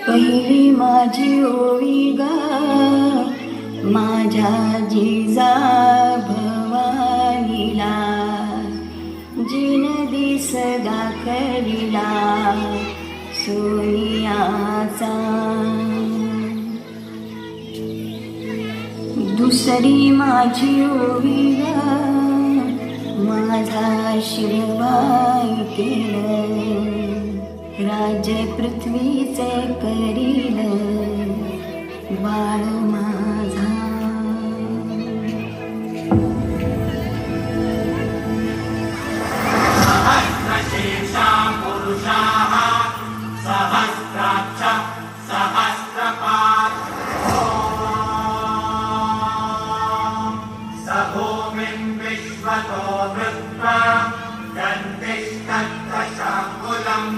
पहिली माझी ओवी गा माझ्या जिजा भवानीला, जिन दिस दाखविला सोनियाचा. दुसरी माझी ओवी गा माझा शिरबाई केलं, राज्य पृथ्वीचे करील बाळ माझा. सहस्रशीर्षा पुरुषाः सहस्राक्ष सहस्रपात्. स भूमिं विश्वतो वृत्वा गन्तिष्ठत्र शाङ्कुलम्.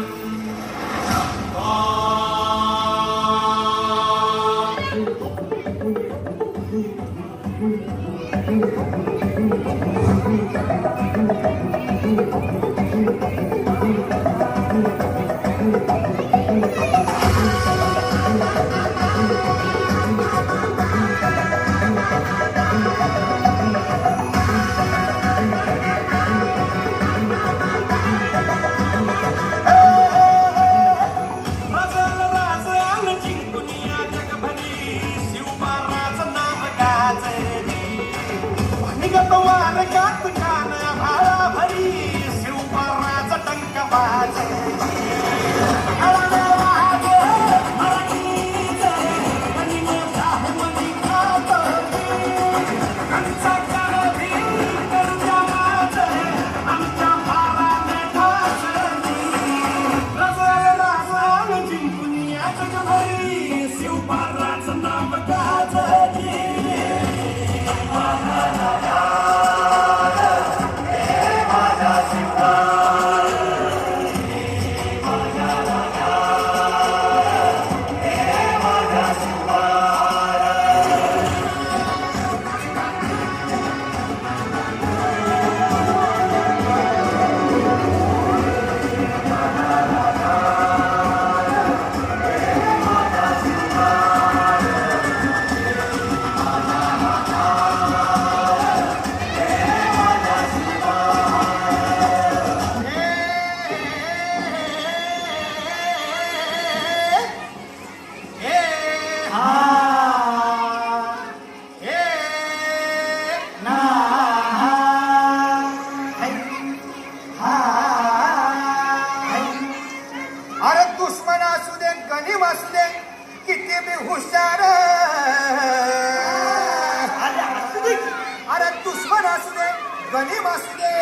गणिम असू दे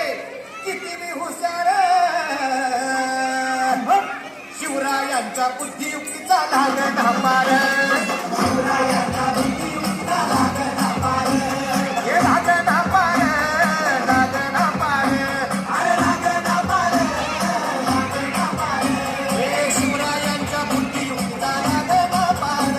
किती मी हुशार, शिवरायांच्या बुद्धियुक्तीचा लागला पार, शिवरायांच्या बुद्धियुक्तीचा लागला पार, हे लागला पार, लागला पार, अरे लागला पार, लागला पार, हे शिवरायांच्या बुद्धियुक्तीचा लागला पार.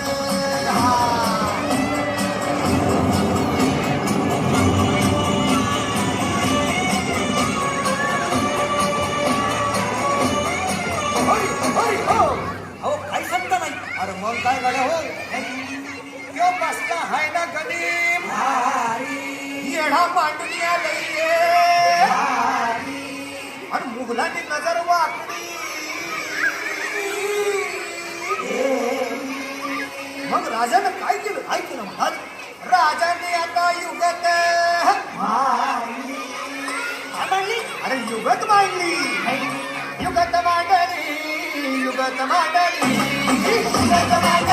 अरे मग काय गड्या हो, क्यों बसला हाय ना गणिम येढा मांडून आलंय, आणि मुघलांनी नजर वाकडी, मग राजानं काय केलं, काय केलं महाराज? राजाने आता युगत मांडली, अरे युगत मांडली, युगत मांडली, युगत मांडली, युगत मांडली.